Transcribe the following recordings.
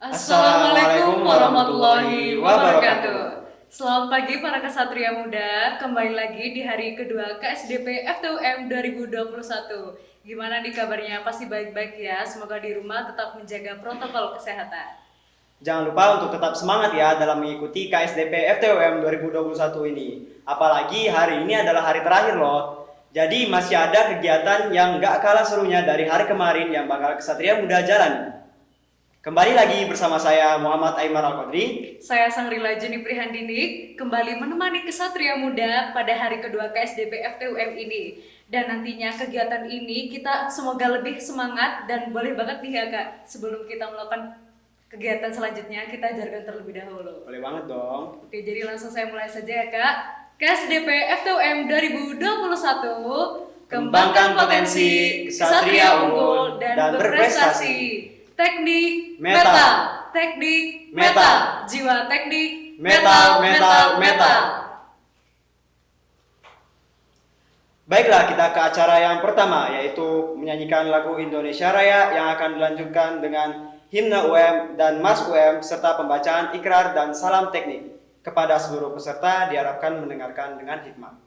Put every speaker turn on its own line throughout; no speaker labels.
Assalamualaikum warahmatullahi wabarakatuh. Selamat pagi para kesatria muda, kembali lagi di hari kedua KSDP FTUM 2021. Gimana nih kabarnya? Pasti baik-baik ya, semoga di rumah tetap menjaga protokol kesehatan.
Jangan lupa untuk tetap semangat ya dalam mengikuti KSDP FTUM 2021 ini. Apalagi hari ini adalah hari terakhir loh. Jadi masih ada kegiatan yang gak kalah serunya dari hari kemarin yang bakal kesatria muda jalani. Kembali lagi bersama saya Muhammad Aymar Al-Qadri.
Saya Sangrila Juni Prihandini, kembali menemani kesatria muda pada hari kedua KSDP FTUM ini. Dan nantinya kegiatan ini kita semoga lebih semangat dan boleh banget nih ya Kak, sebelum kita melakukan kegiatan selanjutnya kita ajarkan terlebih dahulu.
Boleh banget dong.
Oke, jadi langsung saya mulai saja ya Kak. KSDP FTUM 2021, kembangkan potensi, kesatria unggul dan berprestasi. Teknik metal, teknik metal, jiwa teknik metal.
Baiklah, kita ke acara yang pertama, yaitu menyanyikan lagu Indonesia Raya yang akan dilanjutkan dengan himne UM dan Mas UM serta pembacaan ikrar dan salam teknik. Kepada seluruh peserta diharapkan mendengarkan dengan hikmat.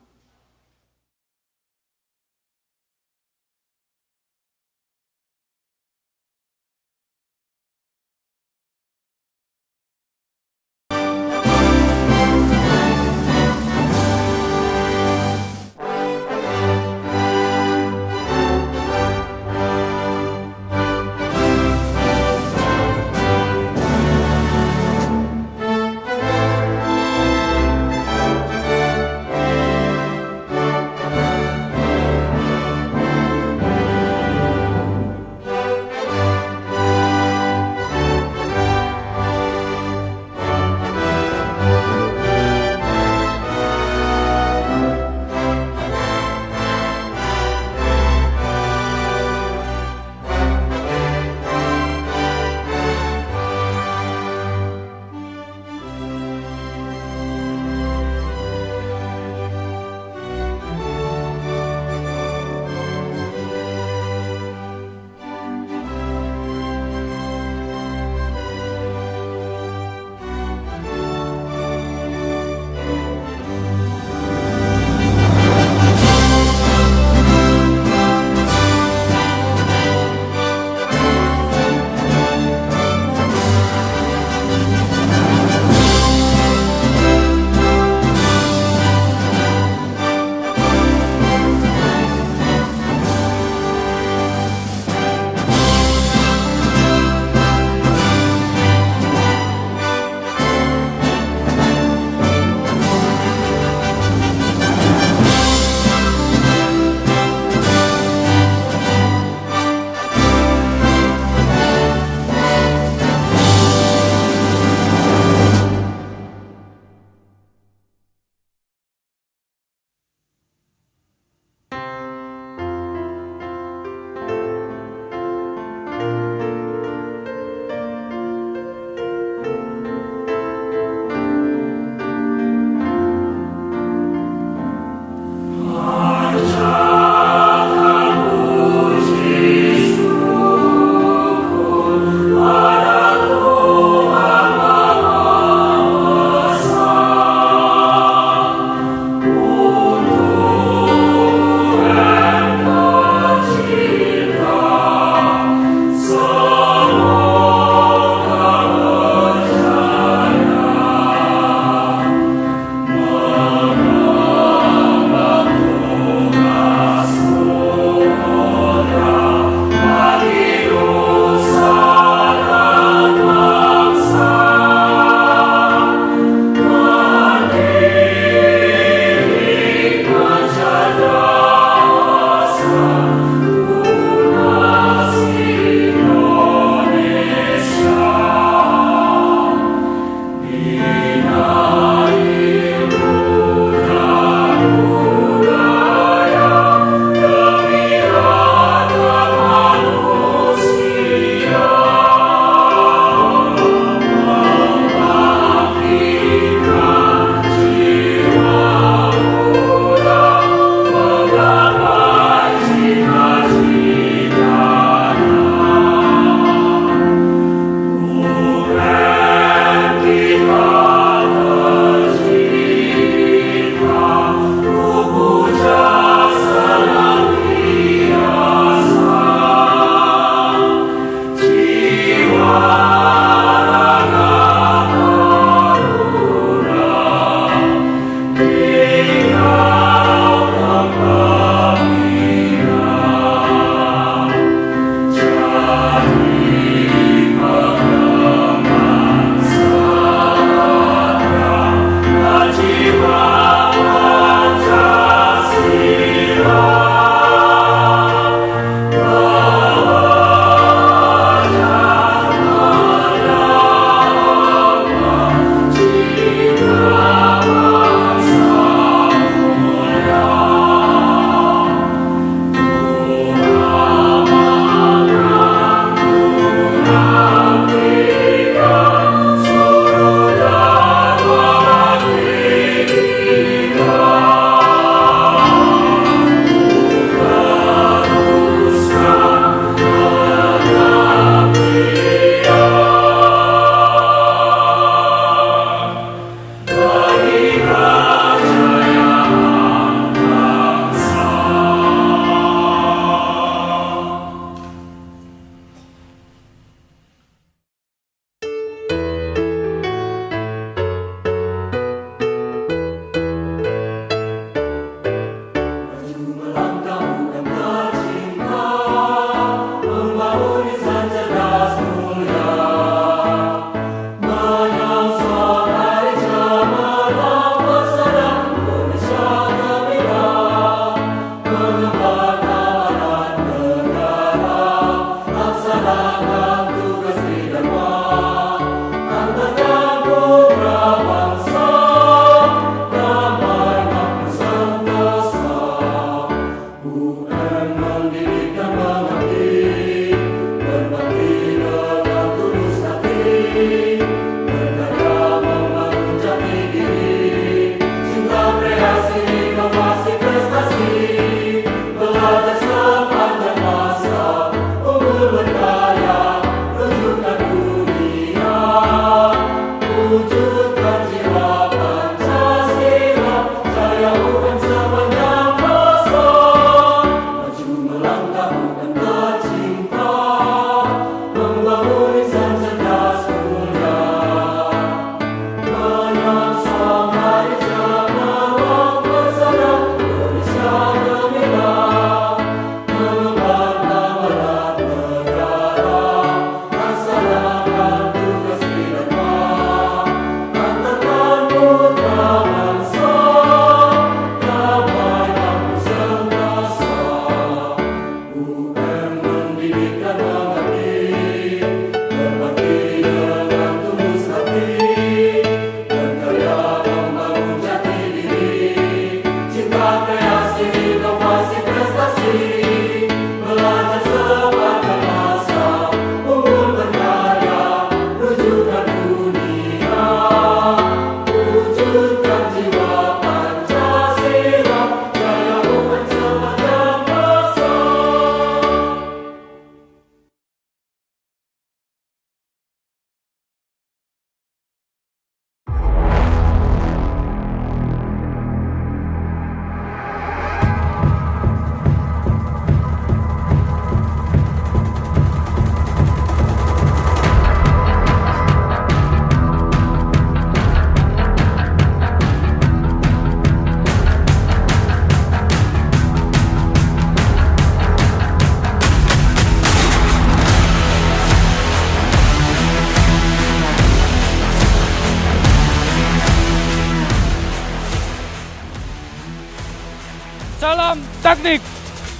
Salam teknik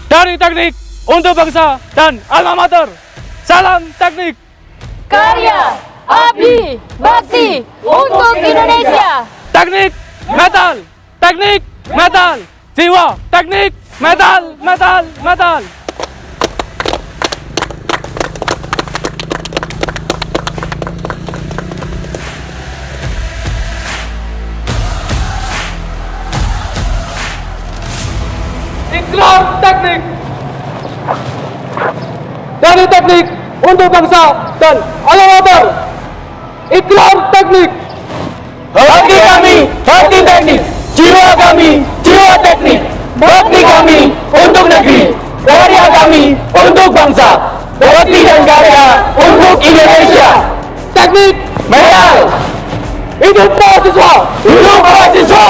dari teknik untuk bangsa dan alma mater. Salam teknik.
Karya, abdi, bakti untuk Indonesia.
Teknik metal, teknik metal, jiwa teknik metal, metal, metal. Ikrar teknik dari teknik untuk bangsa dan alma mater. Ikrar teknik. Hati kami, hati teknik. Jiwa kami, jiwa teknik. Bakti kami untuk negeri. Karya kami untuk bangsa. Bakti dan karya untuk Indonesia. Teknik metal. Hidup mahasiswa. Hidup mahasiswa.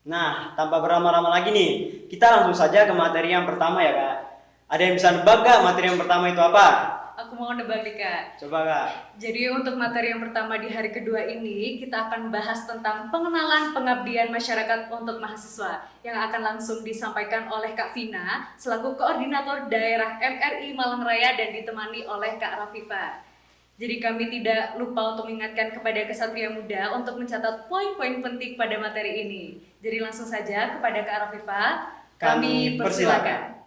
Nah, tanpa berlama-lama lagi nih, kita langsung saja ke materi yang pertama ya kak. Ada yang bisa nebak gak materi yang pertama itu apa?
Aku mau nebak nih Kak.
Coba kak.
Jadi untuk materi yang pertama di hari kedua ini kita akan bahas tentang pengenalan pengabdian masyarakat untuk mahasiswa yang akan langsung disampaikan oleh Kak Vina selaku koordinator daerah MRI Malang Raya dan ditemani oleh Kak Rafifa. Jadi kami tidak lupa untuk mengingatkan kepada kesatria muda untuk mencatat poin-poin penting pada materi ini. Jadi langsung saja kepada Kak Rafifa, kami persilakan.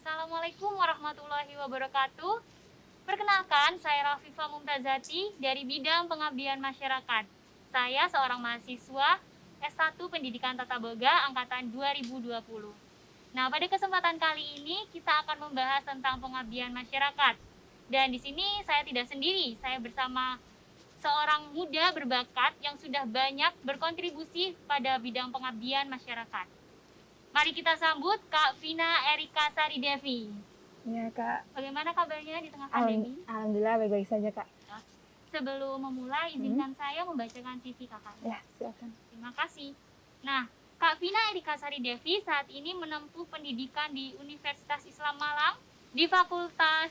Assalamualaikum warahmatullahi wabarakatuh. Perkenalkan, saya Rafifa Mumtazati dari bidang pengabdian masyarakat. Saya seorang mahasiswa S1 Pendidikan Tata Boga angkatan 2020. Nah, pada kesempatan kali ini kita akan membahas tentang pengabdian masyarakat. Dan di sini saya tidak sendiri, saya bersama seorang muda berbakat yang sudah banyak berkontribusi pada bidang pengabdian masyarakat. Mari kita sambut Kak Vina Erika Sari Devi.
Ya kak,
Bagaimana kabarnya di tengah pandemi?
alhamdulillah baik-baik saja kak.
Sebelum memulai, izinkan saya membacakan CV kakak.
Ya silakan.
Terima kasih. Nah, Kak Vina Erika Sari Devi saat ini menempuh pendidikan di Universitas Islam Malang di Fakultas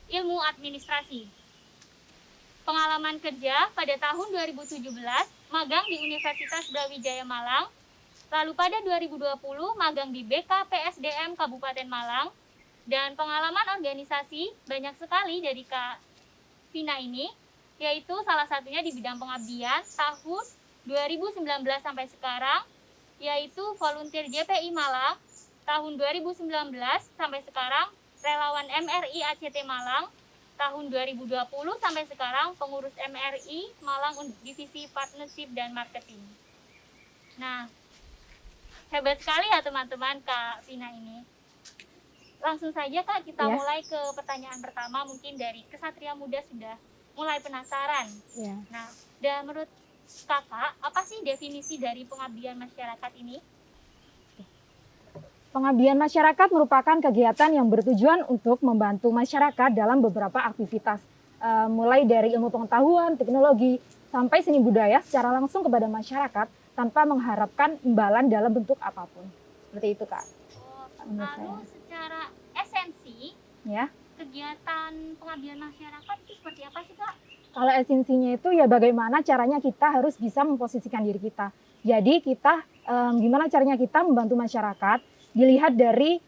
Ilmu Administrasi. Pengalaman kerja pada tahun 2017, magang di Universitas Brawijaya Malang. Lalu pada 2020, magang di BKPSDM Kabupaten Malang. Dan pengalaman organisasi banyak sekali dari Kak Vina ini, yaitu salah satunya di bidang pengabdian tahun 2019 sampai sekarang, yaitu volunteer JPI Malang tahun 2019 sampai sekarang, relawan MRI ACT Malang tahun 2020 sampai sekarang, pengurus MRI Malang Divisi Partnership dan Marketing. Nah, hebat sekali ya teman-teman Kak Vina ini. Langsung saja Kak, kita
Ya.
mulai ke pertanyaan pertama, mungkin dari kesatria muda sudah mulai penasaran.
Ya.
Nah, dan menurut kakak, apa sih definisi dari pengabdian masyarakat ini?
Pengabdian masyarakat merupakan kegiatan yang bertujuan untuk membantu masyarakat dalam beberapa aktivitas, mulai dari ilmu pengetahuan, teknologi, sampai seni budaya secara langsung kepada masyarakat tanpa mengharapkan imbalan dalam bentuk apapun. Seperti itu kak. Menurut
Lalu
saya.
secara esensi,
Ya.
kegiatan pengabdian masyarakat itu seperti apa sih Kak?
Kalau esensinya itu ya bagaimana caranya kita harus bisa memposisikan diri kita. Jadi kita gimana caranya kita membantu masyarakat dilihat dari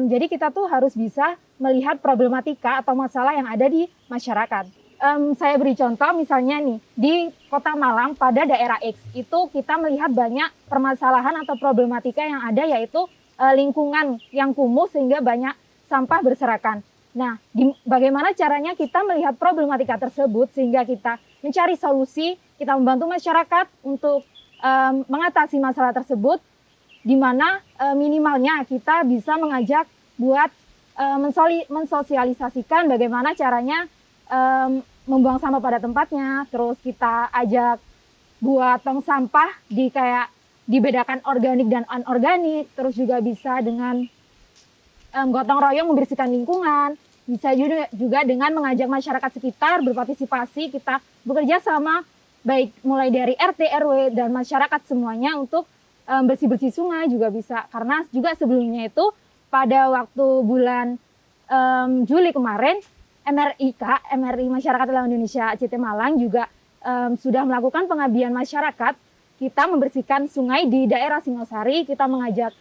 jadi kita tuh harus bisa melihat problematika atau masalah yang ada di masyarakat. Saya beri contoh misalnya nih di Kota Malang pada daerah X itu kita melihat banyak permasalahan atau problematika yang ada, yaitu lingkungan yang kumuh sehingga banyak sampah berserakan. Nah, bagaimana caranya kita melihat problematika tersebut sehingga kita mencari solusi, kita membantu masyarakat untuk mengatasi masalah tersebut, di mana minimalnya kita bisa mengajak buat mensosialisasikan bagaimana caranya membuang sampah pada tempatnya, terus kita ajak buat tong sampah dibedakan organik dan anorganik, terus juga bisa dengan gotong royong membersihkan lingkungan, bisa juga dengan mengajak masyarakat sekitar berpartisipasi, kita bekerja sama baik mulai dari RT, RW, dan masyarakat semuanya untuk bersih-bersih sungai juga bisa. Karena juga sebelumnya itu pada waktu bulan Juli kemarin, MRI Masyarakat Relawan Indonesia ACT Malang juga sudah melakukan pengabdian masyarakat. Kita membersihkan sungai di daerah Singosari, kita mengajak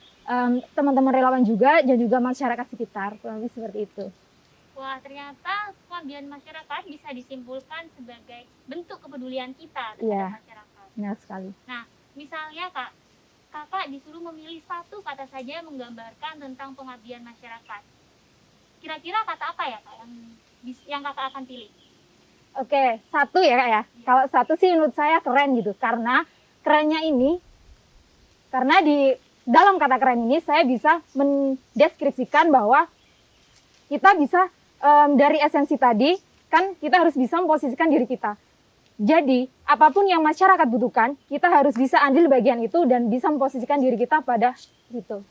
teman-teman relawan juga dan juga masyarakat sekitar, kurang lebih seperti itu.
Wah, ternyata pengabdian masyarakat bisa disimpulkan sebagai bentuk kepedulian kita terhadap
Iya.
masyarakat.
Benar sekali.
Nah, misalnya kakak disuruh memilih satu kata saja menggambarkan tentang pengabdian masyarakat. Kira-kira kata apa ya kak yang kakak akan pilih?
Oke, satu ya kak ya. Kalau satu sih menurut saya keren gitu, karena kerennya ini, karena di dalam kata keren ini saya bisa mendeskripsikan bahwa kita bisa dari esensi tadi, kan kita harus bisa memposisikan diri kita. Jadi, apapun yang masyarakat butuhkan, kita harus bisa ambil bagian itu dan bisa memposisikan diri kita pada itu.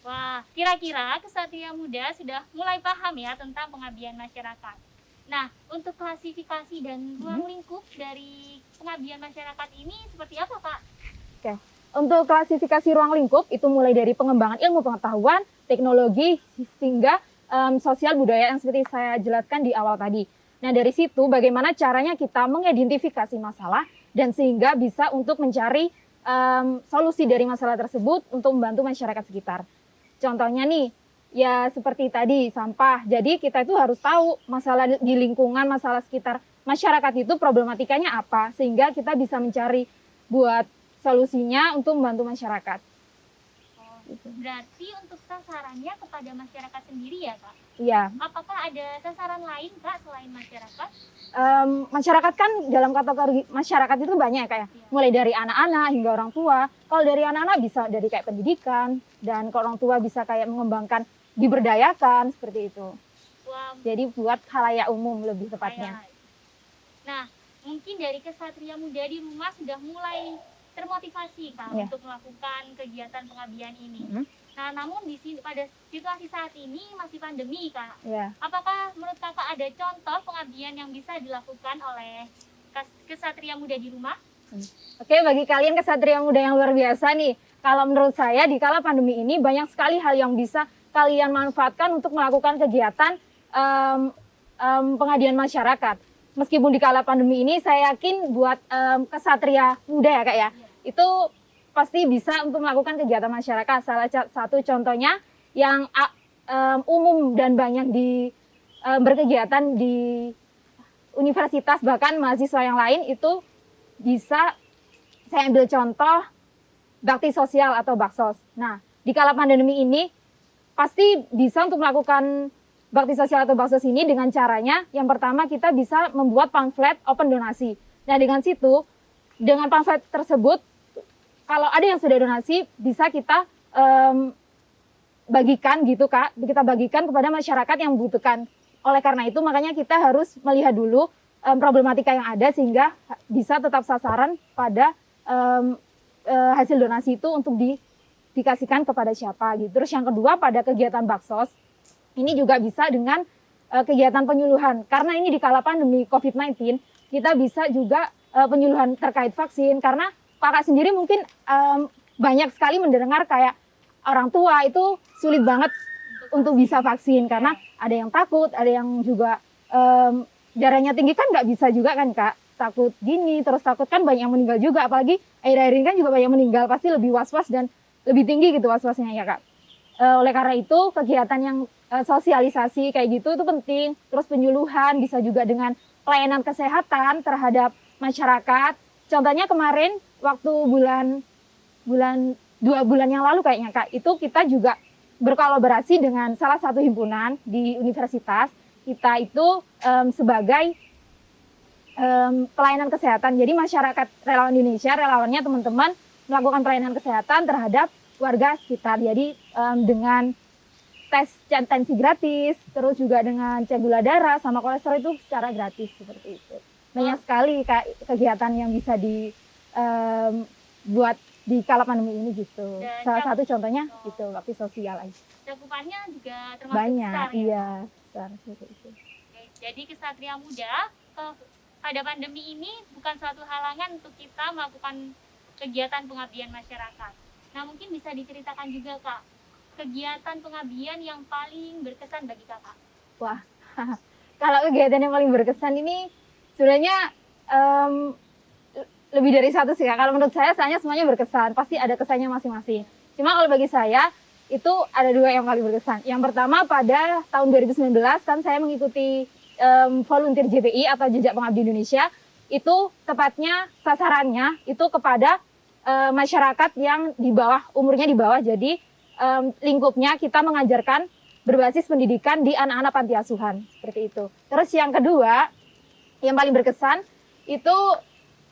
Wah, kira-kira Kesatria Muda sudah mulai paham ya tentang pengabdian masyarakat. Nah, untuk klasifikasi dan ruang lingkup dari pengabdian masyarakat ini seperti apa, Kak?
Oke. Untuk klasifikasi ruang lingkup, itu mulai dari pengembangan ilmu pengetahuan, teknologi, hingga sosial budaya yang seperti saya jelaskan di awal tadi. Nah, dari situ bagaimana caranya kita mengidentifikasi masalah dan sehingga bisa untuk mencari solusi dari masalah tersebut untuk membantu masyarakat sekitar. Contohnya nih, ya seperti tadi sampah. Jadi kita itu harus tahu masalah di lingkungan, masalah sekitar masyarakat itu problematikanya apa, sehingga kita bisa mencari buat solusinya untuk membantu masyarakat.
Berarti untuk sasarannya kepada masyarakat sendiri ya, Kak?
Iya.
Apakah ada sasaran lain, Kak, selain masyarakat?
Masyarakat kan dalam kategori masyarakat itu banyak ya, kayak mulai dari anak-anak hingga orang tua. Kalau dari anak-anak bisa dari kayak pendidikan, dan kalau orang tua bisa kayak mengembangkan, diberdayakan seperti itu.
Wah,
Jadi buat khalayak umum lebih tepatnya.
nah, mungkin dari Kesatria Muda di rumah sudah mulai termotivasi Kak
Iya.
untuk melakukan kegiatan pengabdian ini.
Mhm.
Nah, namun pada situasi saat ini masih pandemi Kak.
Ya.
Apakah menurut Kakak ada contoh pengabdian yang bisa dilakukan oleh Kesatria Muda di rumah?
Oke, bagi kalian kesatria muda yang luar biasa nih, kalau menurut saya di kala pandemi ini banyak sekali hal yang bisa kalian manfaatkan untuk melakukan kegiatan pengabdian masyarakat. Meskipun di kala pandemi ini, saya yakin buat kesatria muda ya kak ya, itu pasti bisa untuk melakukan kegiatan masyarakat. Salah satu contohnya yang umum dan banyak berkegiatan di universitas, bahkan mahasiswa yang lain itu bisa saya ambil contoh bakti sosial atau baksos. Nah, di kala pandemi ini pasti bisa untuk melakukan bakti sosial atau baksos ini dengan caranya yang pertama kita bisa membuat pamflet open donasi. Nah, dengan pamflet tersebut kalau ada yang sudah donasi bisa kita bagikan gitu Kak, kita bagikan kepada masyarakat yang membutuhkan. Oleh karena itu makanya kita harus melihat dulu problematika yang ada sehingga bisa tetap sasaran pada hasil donasi itu untuk dikasihkan kepada siapa gitu. Terus yang kedua pada kegiatan baksos ini juga bisa dengan kegiatan penyuluhan, karena ini di kala pandemi COVID-19 kita bisa juga penyuluhan terkait vaksin, karena kakak sendiri mungkin banyak sekali mendengar kayak orang tua itu sulit banget untuk bisa vaksin karena ada yang takut, ada yang juga darahnya tinggi kan nggak bisa juga kan Kak, takut gini, terus takut kan banyak yang meninggal juga, apalagi akhir-akhir ini kan juga banyak meninggal, pasti lebih was-was dan lebih tinggi gitu was-wasnya ya Kak. Oleh karena itu kegiatan yang sosialisasi kayak gitu itu penting, terus penyuluhan bisa juga dengan pelayanan kesehatan terhadap masyarakat. Contohnya kemarin waktu dua bulan yang lalu kayaknya Kak, itu kita juga berkolaborasi dengan salah satu himpunan di universitas. Kita itu sebagai pelayanan kesehatan. Jadi masyarakat relawan Indonesia, relawannya teman-teman melakukan pelayanan kesehatan terhadap warga sekitar. Jadi dengan tes tensi gratis, terus juga dengan cek gula darah sama kolesterol itu secara gratis seperti itu. Banyak sekali kegiatan yang bisa dibuat di kala pandemi ini gitu.
Dan
Salah satu contohnya
Oh.
gitu, bakti sosial aja.
Cakupannya juga termasuk
Banyak,
besar ya.
iya, besar seperti itu.
Oke, jadi Kesatria Muda pada pandemi ini bukan suatu halangan untuk kita melakukan kegiatan pengabdian masyarakat. Nah, mungkin bisa diceritakan juga Kak, kegiatan pengabdian yang paling berkesan bagi Kakak.
Wah, kalau kegiatan yang paling berkesan ini sebenarnya lebih dari satu sih Kak. Kalau menurut saya semuanya berkesan, pasti ada kesannya masing-masing. Cuma kalau bagi saya itu ada dua yang paling berkesan. Yang pertama pada tahun 2019 kan saya mengikuti volunteer JPI atau Jejak Pengabdi Indonesia. Itu tepatnya sasarannya itu kepada masyarakat yang di bawah, umurnya di bawah. Jadi lingkupnya kita mengajarkan berbasis pendidikan di anak-anak panti asuhan, seperti itu. Terus yang kedua, yang paling berkesan itu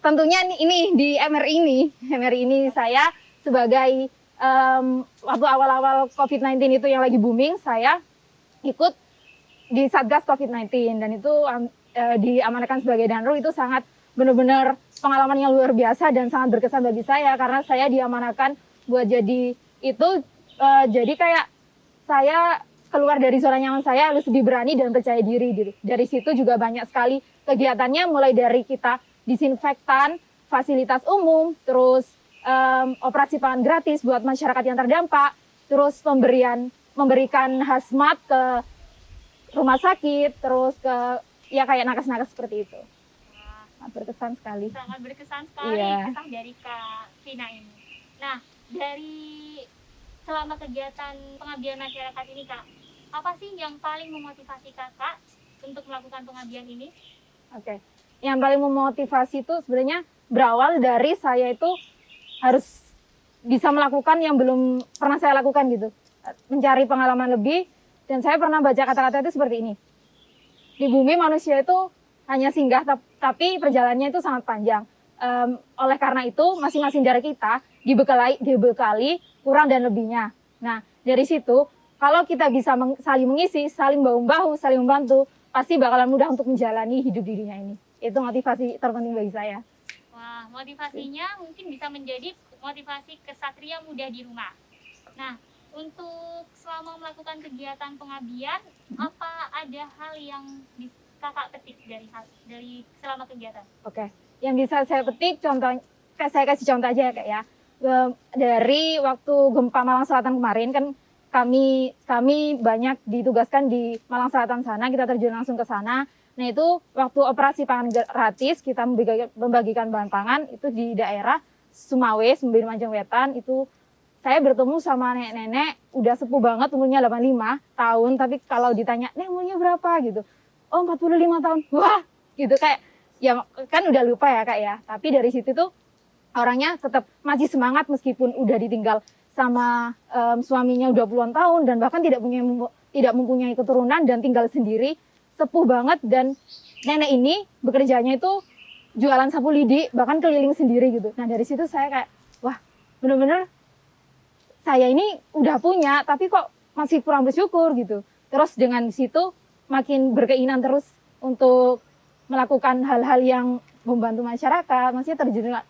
tentunya ini di MRI ini saya sebagai waktu awal-awal COVID-19 itu yang lagi booming, saya ikut di Satgas COVID-19 dan itu diamanahkan sebagai danru. Itu sangat benar-benar pengalaman yang luar biasa dan sangat berkesan bagi saya karena saya diamanahkan buat jadi itu jadi kayak saya keluar dari zona nyaman saya, harus lebih berani dan percaya diri. Dari situ juga banyak sekali kegiatannya, mulai dari kita disinfektan, fasilitas umum, terus operasi pangan gratis buat masyarakat yang terdampak, terus memberikan hazmat ke rumah sakit, terus ke ya kayak nakes-nakes seperti itu.
Wah,
Berkesan sekali.
sangat berkesan sekali
Iya.
kisah dari Kak Vina ini. Nah, dari selama kegiatan pengabdian masyarakat ini Kak, apa sih yang paling memotivasi Kakak untuk melakukan pengabdian ini?
Oke. Yang paling memotivasi itu sebenarnya berawal dari saya itu harus bisa melakukan yang belum pernah saya lakukan gitu. Mencari pengalaman lebih, dan saya pernah baca kata-kata itu seperti ini. Di bumi manusia itu hanya singgah, tapi perjalanannya itu sangat panjang. Oleh karena itu masing-masing dari kita dibekali kurang dan lebihnya. Nah, dari situ kalau kita bisa saling mengisi, saling bahu-bahu, saling membantu, pasti bakalan mudah untuk menjalani hidup di dunia ini. Itu motivasi terpenting bagi saya.
Wah, motivasinya mungkin bisa menjadi motivasi Kesatria Muda di rumah. Nah, untuk selama melakukan kegiatan pengabdian, apa ada hal yang Kakak petik dari selama kegiatan?
Oke. Yang bisa saya petik contoh, saya kasih contoh aja ya Kak ya. Dari waktu gempa Malang Selatan kemarin kan kami banyak ditugaskan di Malang Selatan sana, kita terjun langsung ke sana. Nah itu waktu operasi pangan gratis kita membagikan bahan pangan itu di daerah Sumawe, Sumbin Manjang Wetan. Itu saya bertemu sama nenek-nenek udah sepuh banget, umurnya 85 tahun, tapi kalau ditanya, "Nek, umurnya berapa?" gitu. "Oh, 45 tahun." Wah, gitu kayak ya kan udah lupa ya Kak ya. Tapi dari situ tuh orangnya tetap masih semangat meskipun udah ditinggal sama suaminya udah puluhan tahun dan bahkan tidak mempunyai keturunan dan tinggal sendiri, sepuh banget. Dan nenek ini bekerjanya itu jualan sapu lidi, bahkan keliling sendiri gitu. Nah dari situ saya kayak, wah bener-bener saya ini udah punya tapi kok masih kurang bersyukur gitu. Terus dengan situ makin berkeinginan terus untuk melakukan hal-hal yang membantu masyarakat, maksudnya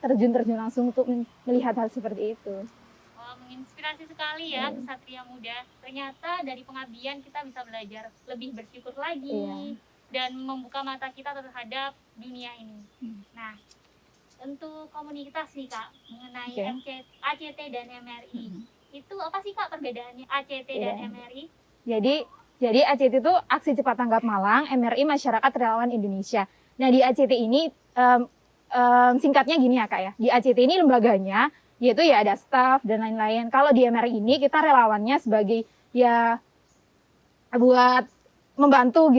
terjun langsung untuk melihat hal seperti itu.
Wah, menginspirasi sekali ya Kesatria Muda. Ternyata dari pengabdian kita bisa belajar lebih bersyukur lagi dan membuka mata kita terhadap dunia ini. Nah, untuk komunitas nih Kak, mengenai ACT dan MRI. Itu apa sih Kak perbedaannya ACT dan MRI?
Jadi ACT itu Aksi Cepat Tanggap Malang, MRI Masyarakat Relawan Indonesia. Nah di ACT ini singkatnya gini ya Kak ya, di ACT ini lembaganya yaitu ya ada staff dan lain-lain. Kalau di MRI ini kita relawannya sebagai ya buat membantu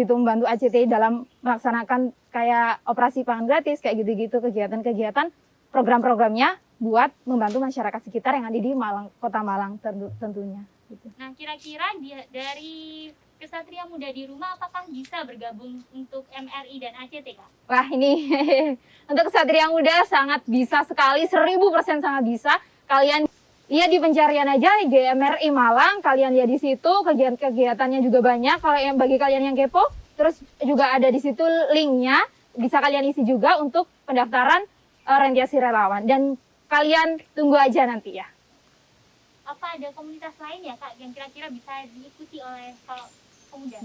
ACT dalam melaksanakan kayak operasi pangan gratis kayak gitu-gitu, kegiatan-kegiatan program-programnya buat membantu masyarakat sekitar yang ada di Malang, Kota Malang tentunya. Gitu.
Nah, kira-kira dari Kesatria Muda di rumah apakah bisa bergabung untuk MRI dan ACT Kak?
Wah ini untuk Kesatria Muda sangat bisa sekali, 1000% sangat bisa. Kalian lihat di pencarian aja GMRI Malang, kalian lihat di situ kegiatan-kegiatannya juga banyak. Kalau yang bagi kalian yang kepo, terus juga ada di situ linknya, bisa kalian isi juga untuk pendaftaran orientasi relawan. Dan kalian tunggu aja nanti ya.
Apa ada komunitas lain ya Kak yang kira-kira bisa diikuti oleh kalau pemuda?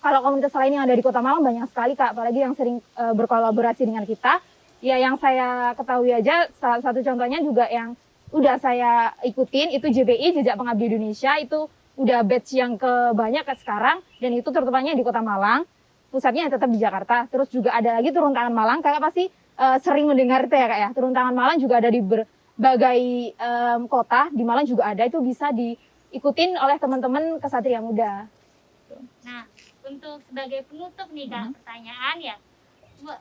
Kalau komunitas lain yang ada di Kota Malang banyak sekali Kak, apalagi yang sering berkolaborasi dengan kita. Ya yang saya ketahui aja, salah satu contohnya juga yang udah saya ikutin itu JPI, Jejak Pengabdi Indonesia, itu udah batch yang kebanyak ke sekarang, dan itu terutama di Kota Malang, pusatnya tetap di Jakarta. Terus juga ada lagi Turun Tangan Malang, kakak pasti sering mendengar itu ya Kak ya. Turun Tangan Malang juga ada di berbagai kota, di Malang juga ada, itu bisa diikutin oleh teman-teman Kesatria Muda.
Nah, untuk sebagai penutup nih Kak, pertanyaan ya,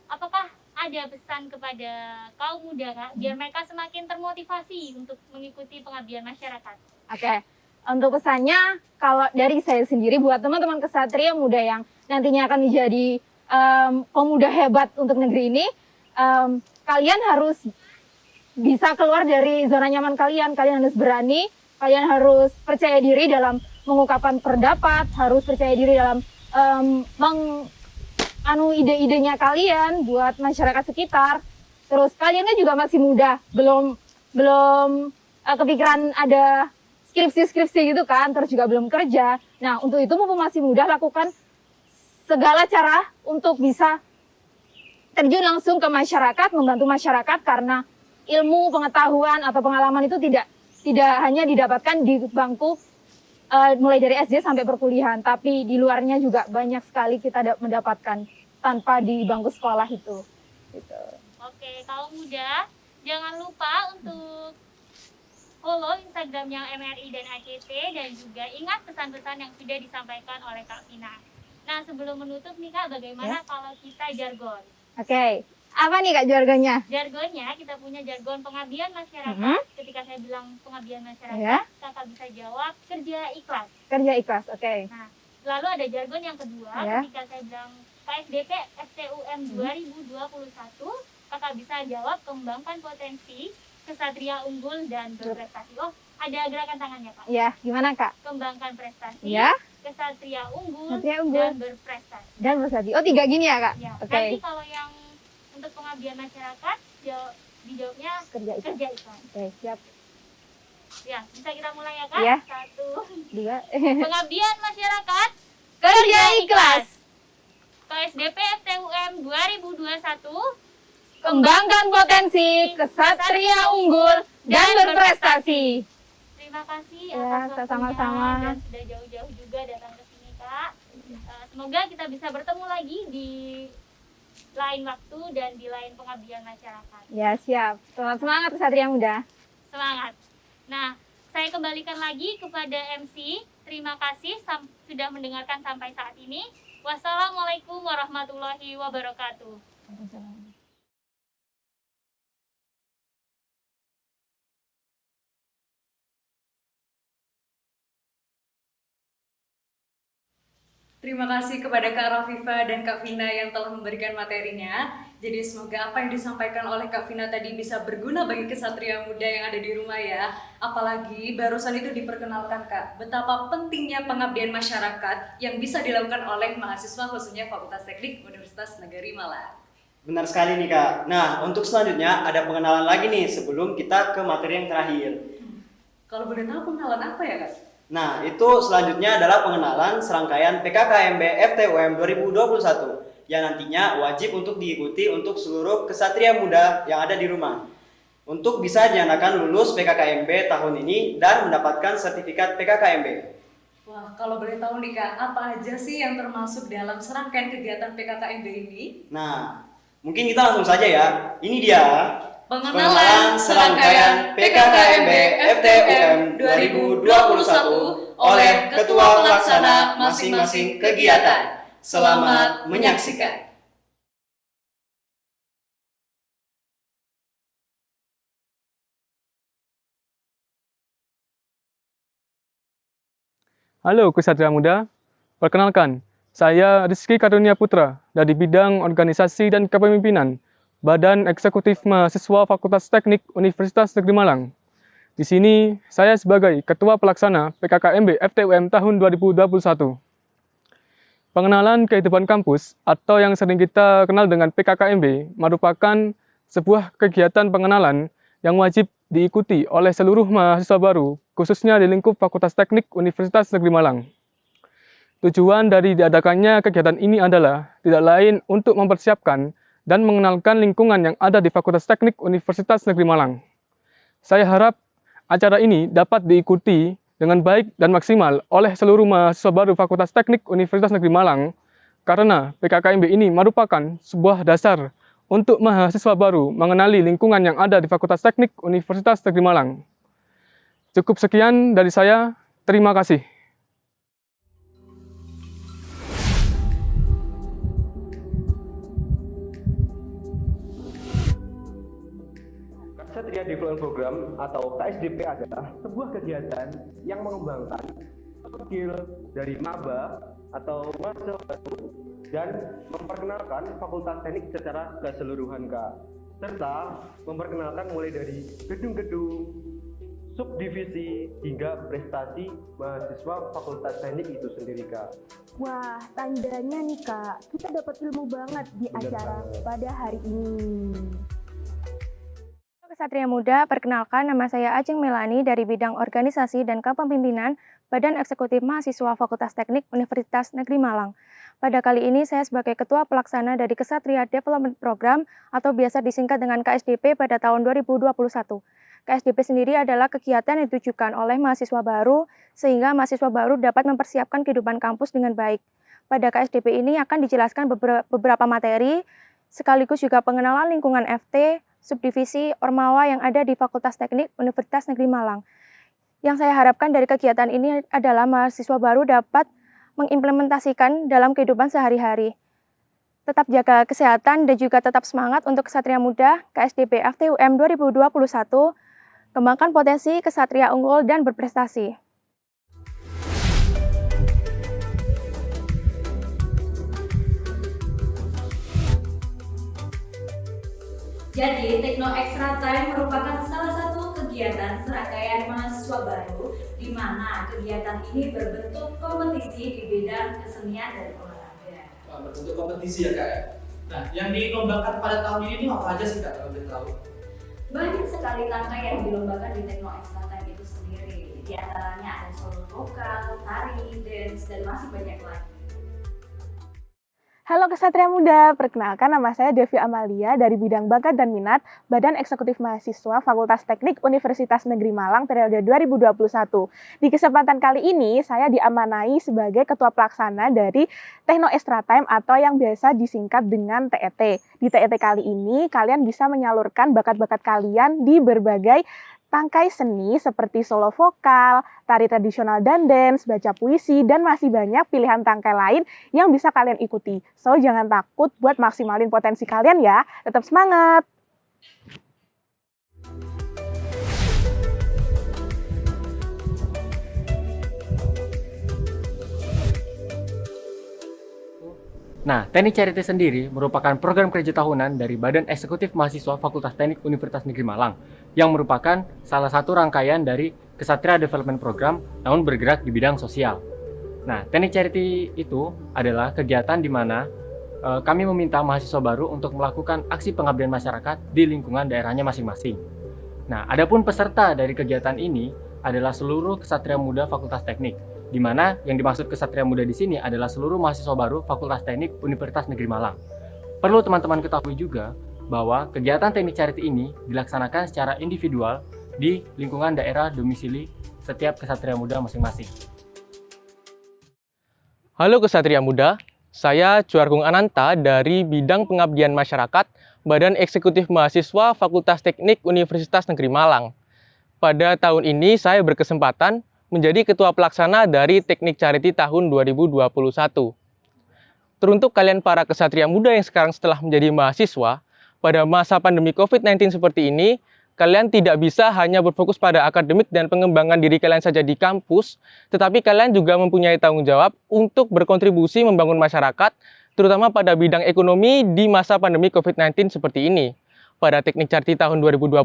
apakah ada pesan kepada kaum muda Kak, biar mereka semakin termotivasi untuk mengikuti pengabdian masyarakat?
Oke, untuk pesannya, kalau dari saya sendiri buat teman-teman Kesatria Muda yang nantinya akan menjadi pemuda hebat untuk negeri ini, kalian harus bisa keluar dari zona nyaman kalian harus berani, kalian harus percaya diri dalam mengungkapkan pendapat, harus percaya diri dalam ide-idenya kalian buat masyarakat sekitar. Terus kalian kan juga masih muda, belum kepikiran ada skripsi gitu kan, terus juga belum kerja. Nah, untuk itu mumpung masih muda, lakukan segala cara untuk bisa terjun langsung ke masyarakat, membantu masyarakat, karena ilmu, pengetahuan atau pengalaman itu tidak hanya didapatkan di bangku mulai dari SD sampai perkuliahan, tapi di luarnya juga banyak sekali kita mendapatkan tanpa di bangku sekolah itu. Gitu.
Oke, kaum muda, jangan lupa untuk follow Instagram yang MRI dan ACT, dan juga ingat pesan-pesan yang sudah disampaikan oleh Kak Vina. Nah, sebelum menutup nih Kak, bagaimana kalau kita jargon?
Oke. Apa nih Kak jargonnya?
Jargonnya, kita punya jargon pengabdian masyarakat. Ketika saya bilang pengabdian masyarakat,
Ya.
Kakak bisa jawab kerja ikhlas.
Kerja ikhlas, oke.
Nah, lalu ada jargon yang kedua,
Ya.
ketika saya bilang KSDP FTUM 2021, Kakak bisa jawab kembangkan potensi, kesatria unggul dan berprestasi. Oh, ada gerakan tangannya Kak.
Ya, gimana Kak?
Kembangkan prestasi,
Ya.
kesatria unggul,
Kesatria unggul.
dan berprestasi.
Dan bersadi. Oh, 3 gini ya Kak?
Ya.
Oke.
Nanti kalau yang untuk pengabdian masyarakat, dijawabnya
Kerja ikhlas.
kerja ikhlas.
Oke, siap.
Ya, bisa kita mulai ya Kak?
Ya.
1.
2.
Pengabdian masyarakat,
Kerja ikhlas.
KSDP FTUM 2021,
Kembangkan potensi, kesatria unggul, dan berprestasi.
Terima kasih
Ya,
atas waktunya
sama-sama.
dan sudah jauh-jauh juga datang ke sini Kak. Semoga kita bisa bertemu lagi di lain waktu dan di lain pengabdian masyarakat.
Ya, siap. Selamat semangat kesatria muda.
Semangat. Nah, saya kembalikan lagi kepada MC. Terima kasih sudah mendengarkan sampai saat ini. Wassalamualaikum warahmatullahi wabarakatuh.
Terima kasih kepada Kak Rafifa dan Kak Vina yang telah memberikan materinya. Jadi semoga apa yang disampaikan oleh Kak Vina tadi bisa berguna bagi kesatria muda yang ada di rumah ya. Apalagi barusan itu diperkenalkan Kak, betapa pentingnya pengabdian masyarakat yang bisa dilakukan oleh mahasiswa khususnya Fakultas Teknik Universitas Negeri Malang.
Benar sekali nih Kak. Nah, untuk selanjutnya ada pengenalan lagi nih sebelum kita ke materi yang terakhir.
Kalau boleh tahu pengenalan apa ya Kak?
Nah, itu selanjutnya adalah pengenalan serangkaian PKKMB FTUM 2021 yang nantinya wajib untuk diikuti untuk seluruh kesatria muda yang ada di rumah. Untuk bisa dinyatakan lulus PKKMB tahun ini dan mendapatkan sertifikat PKKMB.
Wah, kalau boleh tahu nih Kak, apa aja sih yang termasuk dalam serangkaian kegiatan PKKMB ini?
Nah, mungkin kita langsung saja ya. Ini dia
Pengenalan serangkaian PKKMB FTUM 2021 oleh Ketua Pelaksana masing-masing kegiatan. Selamat menyaksikan.
Halo Kesatria Muda, perkenalkan, saya Rizky Karunia Putra dari bidang organisasi dan kepemimpinan Badan Eksekutif Mahasiswa Fakultas Teknik Universitas Negeri Malang. Di sini, saya sebagai Ketua Pelaksana PKKMB FTUM tahun 2021. Pengenalan kehidupan kampus atau yang sering kita kenal dengan PKKMB merupakan sebuah kegiatan pengenalan yang wajib diikuti oleh seluruh mahasiswa baru, khususnya di lingkup Fakultas Teknik Universitas Negeri Malang. Tujuan dari diadakannya kegiatan ini adalah tidak lain untuk mempersiapkan dan mengenalkan lingkungan yang ada di Fakultas Teknik Universitas Negeri Malang. Saya harap acara ini dapat diikuti dengan baik dan maksimal oleh seluruh mahasiswa baru Fakultas Teknik Universitas Negeri Malang, karena PKKMB ini merupakan sebuah dasar untuk mahasiswa baru mengenali lingkungan yang ada di Fakultas Teknik Universitas Negeri Malang. Cukup sekian dari saya, terima kasih.
Ksatria Development Program atau KSDP adalah sebuah kegiatan yang mengembangkan skill dari maba atau mahasiswa baru dan memperkenalkan Fakultas Teknik secara keseluruhan, Kak. Serta memperkenalkan mulai dari gedung-gedung, subdivisi hingga prestasi mahasiswa Fakultas Teknik itu sendiri, Kak.
Wah, tandanya nih Kak, kita dapat ilmu banget di acara pada hari ini.
Ksatria Muda, perkenalkan nama saya Ajeng Melani dari bidang organisasi dan kepemimpinan Badan Eksekutif Mahasiswa Fakultas Teknik Universitas Negeri Malang. Pada kali ini saya sebagai Ketua Pelaksana dari Ksatria Development Program atau biasa disingkat dengan KSDP pada tahun 2021. KSDP sendiri adalah kegiatan yang ditujukan oleh mahasiswa baru sehingga mahasiswa baru dapat mempersiapkan kehidupan kampus dengan baik. Pada KSDP ini akan dijelaskan beberapa materi sekaligus juga pengenalan lingkungan FT, subdivisi, Ormawa yang ada di Fakultas Teknik Universitas Negeri Malang. Yang saya harapkan dari kegiatan ini adalah mahasiswa baru dapat mengimplementasikan dalam kehidupan sehari-hari. Tetap jaga kesehatan dan juga tetap semangat untuk Ksatria Muda KSDP FTUM 2021, kembangkan potensi kesatria unggul dan berprestasi.
Jadi, Tekno Extra Time merupakan salah satu kegiatan serangkaian mahasiswa baru di mana kegiatan ini berbentuk kompetisi di bidang kesenian dan olahraga.
Wah, berbentuk kompetisi ya, Kak ya? Nah, yang dilombakan pada tahun ini apa aja sih, Kak, kalau boleh tahu?
Banyak sekali rangkaian yang dilombakan di Tekno Extra Time itu sendiri. Di antaranya ada solo vokal, tari, dance, dan masih banyak lagi.
Halo Ksatria Muda, perkenalkan nama saya Devi Amalia dari bidang bakat dan minat Badan Eksekutif Mahasiswa Fakultas Teknik Universitas Negeri Malang periode 2021. Di kesempatan kali ini saya diamanai sebagai Ketua Pelaksana dari Tekno Extra Time atau yang biasa disingkat dengan TET. Di TET kali ini kalian bisa menyalurkan bakat-bakat kalian di berbagai tangkai seni seperti solo vokal, tari tradisional dan dance, baca puisi, dan masih banyak pilihan tangkai lain yang bisa kalian ikuti. So, jangan takut buat maksimalin potensi kalian ya. Tetap semangat!
Nah, Teknik Charity sendiri merupakan program kerja tahunan dari Badan Eksekutif Mahasiswa Fakultas Teknik Universitas Negeri Malang yang merupakan salah satu rangkaian dari Ksatria Development Program namun bergerak di bidang sosial. Nah, Teknik Charity itu adalah kegiatan di mana kami meminta mahasiswa baru untuk melakukan aksi pengabdian masyarakat di lingkungan daerahnya masing-masing. Nah, adapun peserta dari kegiatan ini adalah seluruh Ksatria Muda Fakultas Teknik, di mana yang dimaksud Ksatria Muda di sini adalah seluruh mahasiswa baru Fakultas Teknik Universitas Negeri Malang. Perlu teman-teman ketahui juga bahwa kegiatan Teknik Charity ini dilaksanakan secara individual di lingkungan daerah domisili setiap Ksatria Muda masing-masing.
Halo Ksatria Muda, saya Juargung Ananta dari Bidang Pengabdian Masyarakat Badan Eksekutif Mahasiswa Fakultas Teknik Universitas Negeri Malang. Pada tahun ini saya berkesempatan menjadi Ketua Pelaksana dari Teknik Charity tahun 2021. Teruntuk kalian para Ksatria Muda yang sekarang setelah menjadi mahasiswa, pada masa pandemi COVID-19 seperti ini, kalian tidak bisa hanya berfokus pada akademik dan pengembangan diri kalian saja di kampus, tetapi kalian juga mempunyai tanggung jawab untuk berkontribusi membangun masyarakat, terutama pada bidang ekonomi di masa pandemi COVID-19 seperti ini. Pada Teknik Charity tahun 2021,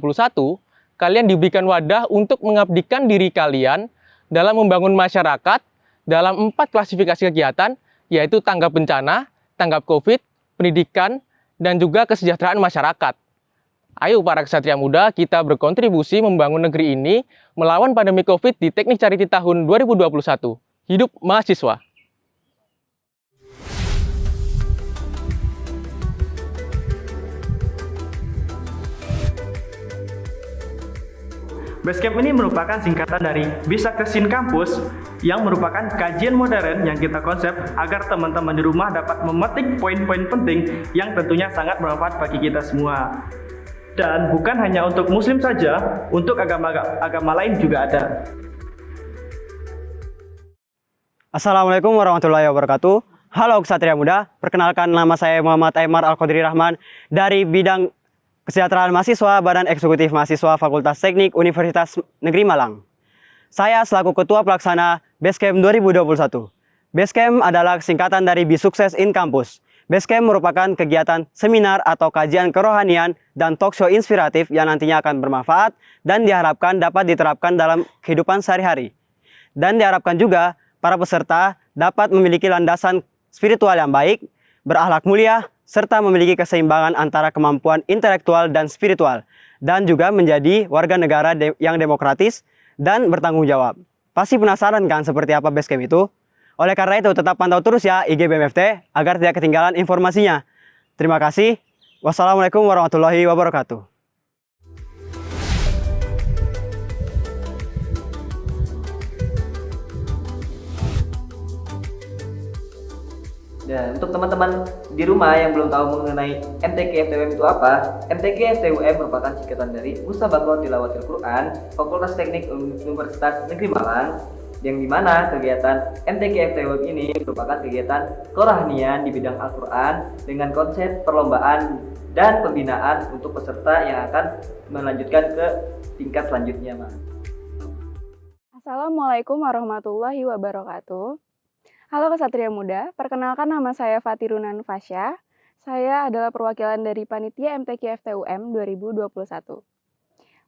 kalian diberikan wadah untuk mengabdikan diri kalian dalam membangun masyarakat dalam 4 klasifikasi kegiatan, yaitu tanggap bencana, tanggap COVID, pendidikan, dan juga kesejahteraan masyarakat. Ayo para kesatria muda, kita berkontribusi membangun negeri ini melawan pandemi COVID di Teknik Cariti tahun 2021. Hidup mahasiswa!
Basecamp ini merupakan singkatan dari Bisaktesin Kampus yang merupakan kajian modern yang kita konsep agar teman-teman di rumah dapat memetik poin-poin penting yang tentunya sangat bermanfaat bagi kita semua. Dan bukan hanya untuk muslim saja, untuk agama lain juga ada.
Assalamualaikum warahmatullahi wabarakatuh. Halo Ksatria Muda, perkenalkan nama saya Muhammad Aymar Al-Qadri Rahman dari bidang Kesejahteraan Mahasiswa Badan Eksekutif Mahasiswa Fakultas Teknik Universitas Negeri Malang. Saya selaku Ketua Pelaksana Basecamp 2021. Basecamp adalah singkatan dari Bisukses in Campus. Basecamp merupakan kegiatan seminar atau kajian kerohanian dan talkshow inspiratif yang nantinya akan bermanfaat dan diharapkan dapat diterapkan dalam kehidupan sehari-hari. Dan diharapkan juga para peserta dapat memiliki landasan spiritual yang baik, berakhlak mulia, serta memiliki keseimbangan antara kemampuan intelektual dan spiritual, dan juga menjadi warga negara yang demokratis dan bertanggung jawab. Pasti penasaran kan seperti apa Basecamp itu? Oleh karena itu tetap pantau terus ya IG BMFT agar tidak ketinggalan informasinya. Terima kasih. Wassalamualaikum warahmatullahi wabarakatuh.
Dan untuk teman-teman di rumah yang belum tahu mengenai MTQ FTUM itu apa, MTQ FTUM merupakan singkatan dari Musabaqah Tilawatil Quran Fakultas Teknik Universitas Negeri Malang, yang dimana kegiatan MTQ FTUM ini merupakan kegiatan kerohanian di bidang Al-Quran dengan konsep perlombaan dan pembinaan untuk peserta yang akan melanjutkan ke tingkat selanjutnya, Mas.
Assalamualaikum warahmatullahi wabarakatuh. Halo Kesatria Muda, perkenalkan nama saya Fatirunan Fasya. Saya adalah perwakilan dari Panitia MTQ FTUM 2021.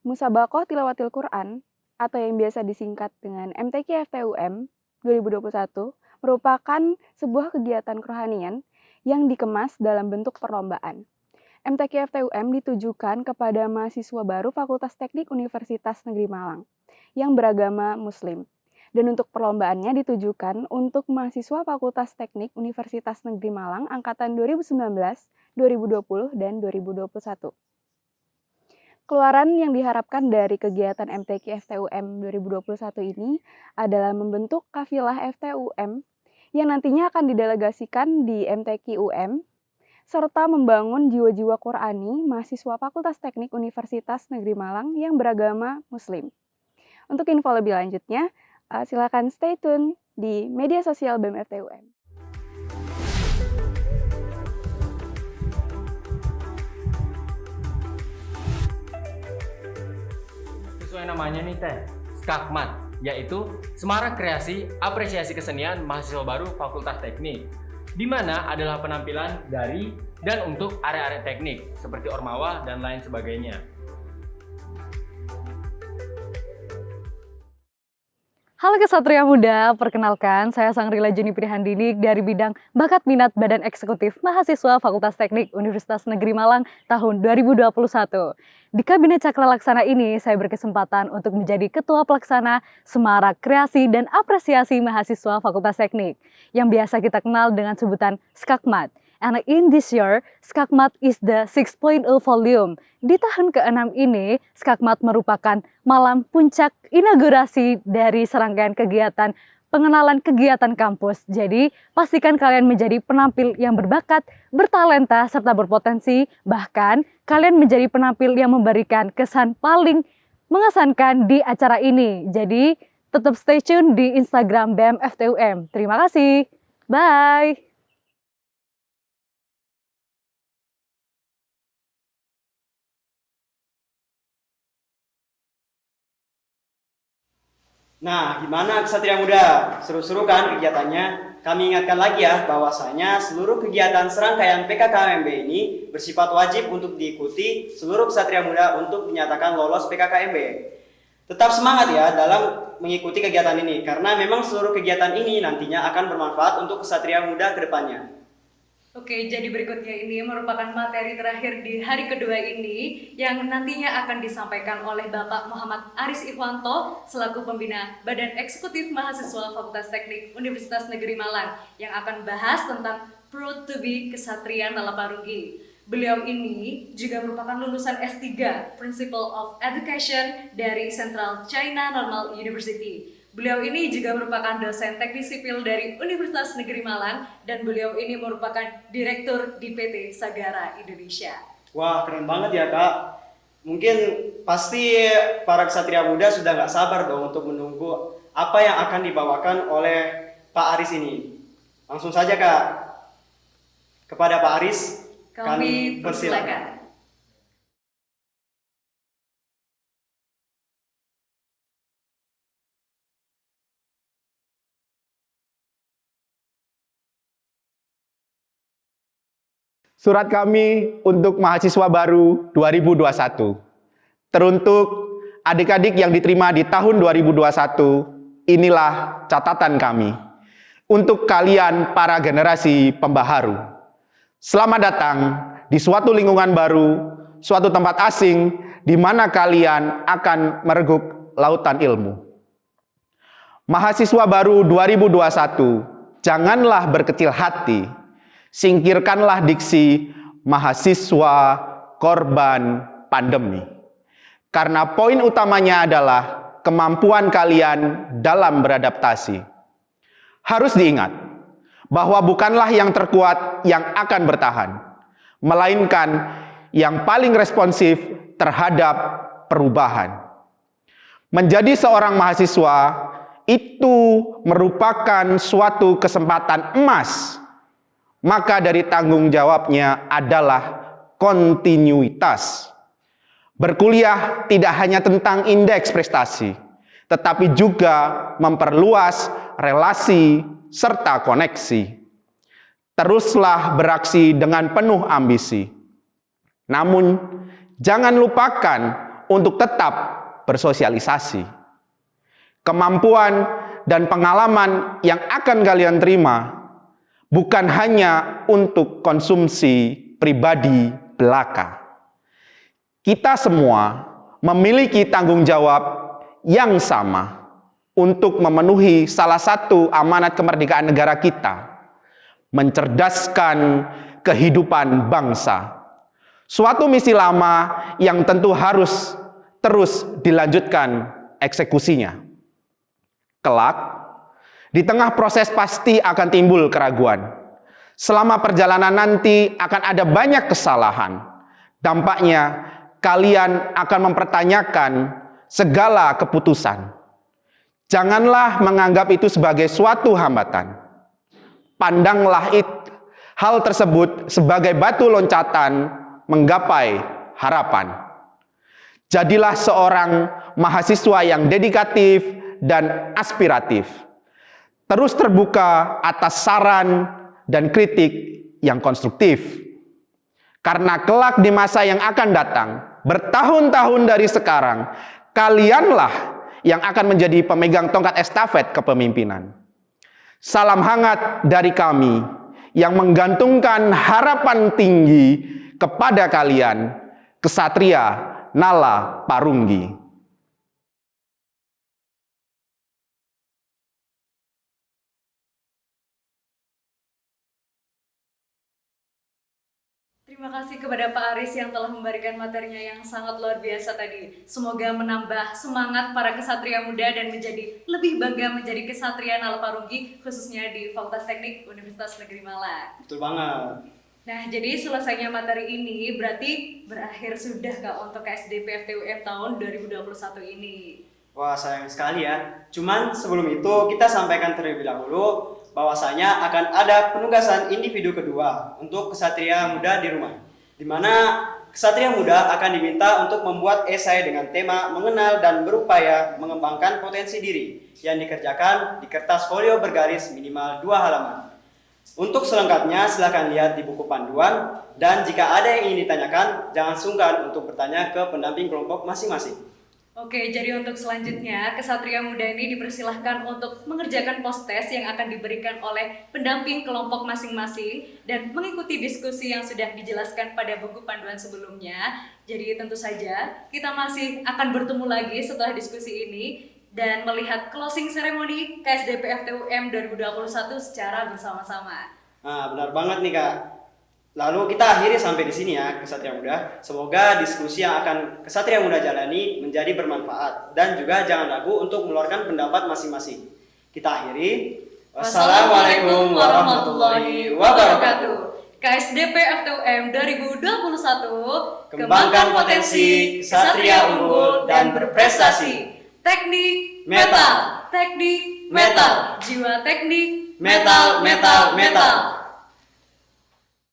Musabaqah Tilawatil Quran atau yang biasa disingkat dengan MTQ FTUM 2021 merupakan sebuah kegiatan kerohanian yang dikemas dalam bentuk perlombaan. MTQ FTUM ditujukan kepada mahasiswa baru Fakultas Teknik Universitas Negeri Malang yang beragama Muslim. Dan untuk perlombaannya ditujukan untuk mahasiswa Fakultas Teknik Universitas Negeri Malang angkatan 2019, 2020, dan 2021. Keluaran yang diharapkan dari kegiatan MTQ FTUM 2021 ini adalah membentuk kafilah FTUM yang nantinya akan didelegasikan di MTQ UM, serta membangun jiwa-jiwa Qurani mahasiswa Fakultas Teknik Universitas Negeri Malang yang beragama Muslim. Untuk info lebih lanjutnya, silakan stay tune di media sosial BEM FTUM.
Sesuai namanya nih Teh, Skakmat, yaitu Semarak Kreasi Apresiasi Kesenian Mahasiswa Baru Fakultas Teknik, di mana adalah penampilan dari dan untuk area-area teknik seperti Ormawa dan lain sebagainya.
Halo Kesatria Muda, perkenalkan saya Sangrila Juni Prihandini dari bidang Bakat Minat Badan Eksekutif Mahasiswa Fakultas Teknik Universitas Negeri Malang tahun 2021. Di Kabinet Cakra Laksana ini, saya berkesempatan untuk menjadi Ketua Pelaksana Semarak Kreasi dan Apresiasi Mahasiswa Fakultas Teknik, yang biasa kita kenal dengan sebutan Skakmat. And in this year, Skakmat is the 6.0 volume. Di tahun ke-6 ini, Skakmat merupakan malam puncak inaugurasi dari serangkaian kegiatan pengenalan kegiatan kampus. Jadi, pastikan kalian menjadi penampil yang berbakat, bertalenta, serta berpotensi. Bahkan, kalian menjadi penampil yang memberikan kesan paling mengesankan di acara ini. Jadi, tetap stay tune di Instagram BEM FTUM. Terima kasih. Bye.
Nah, gimana Ksatria Muda? Seru-seru kan kegiatannya? Kami ingatkan lagi ya bahwasanya seluruh kegiatan serangkaian PKKMB ini bersifat wajib untuk diikuti seluruh Ksatria Muda untuk dinyatakan lolos PKKMB. Tetap semangat ya dalam mengikuti kegiatan ini karena memang seluruh kegiatan ini nantinya akan bermanfaat untuk Ksatria Muda ke depannya.
Oke, jadi berikutnya ini merupakan materi terakhir di hari kedua ini yang nantinya akan disampaikan oleh Bapak Muhammad Aris Ihwanto selaku pembina Badan Eksekutif Mahasiswa Fakultas Teknik Universitas Negeri Malang yang akan bahas tentang Proud to be Kesatria Nalaparunggi. Beliau ini juga merupakan lulusan S3 Principle of Education dari Central China Normal University. Beliau ini juga merupakan dosen teknik sipil dari Universitas Negeri Malang dan beliau ini merupakan direktur di PT Sagara Indonesia.
Wah, keren banget ya Kak. Mungkin pasti para kesatria muda sudah nggak sabar dong untuk menunggu apa yang akan dibawakan oleh Pak Aris ini. Langsung saja Kak, kepada Pak Aris kami persilakan.
Surat kami untuk mahasiswa baru 2021. Teruntuk adik-adik yang diterima di tahun 2021, inilah catatan kami. Untuk kalian para generasi pembaharu. Selamat datang di suatu lingkungan baru, suatu tempat asing, di mana kalian akan mereguk lautan ilmu. Mahasiswa baru 2021, janganlah berkecil hati. Singkirkanlah diksi mahasiswa korban pandemi. Karena poin utamanya adalah kemampuan kalian dalam beradaptasi. Harus diingat bahwa bukanlah yang terkuat yang akan bertahan, melainkan yang paling responsif terhadap perubahan. Menjadi seorang mahasiswa itu merupakan suatu kesempatan emas. Maka dari tanggung jawabnya adalah kontinuitas. Berkuliah tidak hanya tentang indeks prestasi, tetapi juga memperluas relasi serta koneksi. Teruslah beraksi dengan penuh ambisi. Namun, jangan lupakan untuk tetap bersosialisasi. Kemampuan dan pengalaman yang akan kalian terima bukan hanya untuk konsumsi pribadi belaka. Kita semua memiliki tanggung jawab yang sama untuk memenuhi salah satu amanat kemerdekaan negara kita, mencerdaskan kehidupan bangsa. Suatu misi lama yang tentu harus terus dilanjutkan eksekusinya. Kelak, di tengah proses pasti akan timbul keraguan. Selama perjalanan nanti akan ada banyak kesalahan. Dampaknya kalian akan mempertanyakan segala keputusan. Janganlah menganggap itu sebagai suatu hambatan. Pandanglah hal tersebut sebagai batu loncatan menggapai harapan. Jadilah seorang mahasiswa yang dedikatif dan aspiratif. Terus terbuka atas saran dan kritik yang konstruktif. Karena kelak di masa yang akan datang, bertahun-tahun dari sekarang, kalianlah yang akan menjadi pemegang tongkat estafet kepemimpinan. Salam hangat dari kami yang menggantungkan harapan tinggi kepada kalian, Kesatria Nalaparunggi.
Terima kasih kepada Pak Aris yang telah memberikan materinya yang sangat luar biasa tadi. Semoga menambah semangat para kesatria muda dan menjadi lebih bangga menjadi kesatria Nalaparunggi, khususnya di Fakultas Teknik Universitas Negeri Malang.
Betul banget.
Nah, jadi selesainya materi ini berarti berakhir sudah Kak untuk KSDP FTUM tahun 2021 ini.
Wah, sayang sekali ya. Cuman sebelum itu kita sampaikan terlebih dahulu bahwasanya akan ada penugasan individu kedua untuk kesatria muda di rumah, di mana kesatria muda akan diminta untuk membuat esai dengan tema mengenal dan berupaya mengembangkan potensi diri yang dikerjakan di kertas folio bergaris minimal 2 halaman. Untuk selengkapnya silakan lihat di buku panduan, dan jika ada yang ingin ditanyakan jangan sungkan untuk bertanya ke pendamping kelompok masing-masing.
Oke, jadi untuk selanjutnya, Kesatria Muda ini dipersilahkan untuk mengerjakan post-test yang akan diberikan oleh pendamping kelompok masing-masing dan mengikuti diskusi yang sudah dijelaskan pada buku panduan sebelumnya. Jadi tentu saja kita masih akan bertemu lagi setelah diskusi ini dan melihat closing ceremony KSDP FTUM 2021 secara bersama-sama.
Nah, benar banget nih Kak. Lalu kita akhiri sampai di sini ya Kesatria Muda. Semoga diskusi yang akan Kesatria Muda jalani menjadi bermanfaat dan juga jangan ragu untuk mengeluarkan pendapat masing-masing. Kita akhiri. Wassalamualaikum warahmatullahi wabarakatuh.
KSDP FTUM 2021
Kembangkan potensi Kesatria unggul dan berprestasi.
Teknik
Metal.
teknik metal, jiwa teknik
Metal.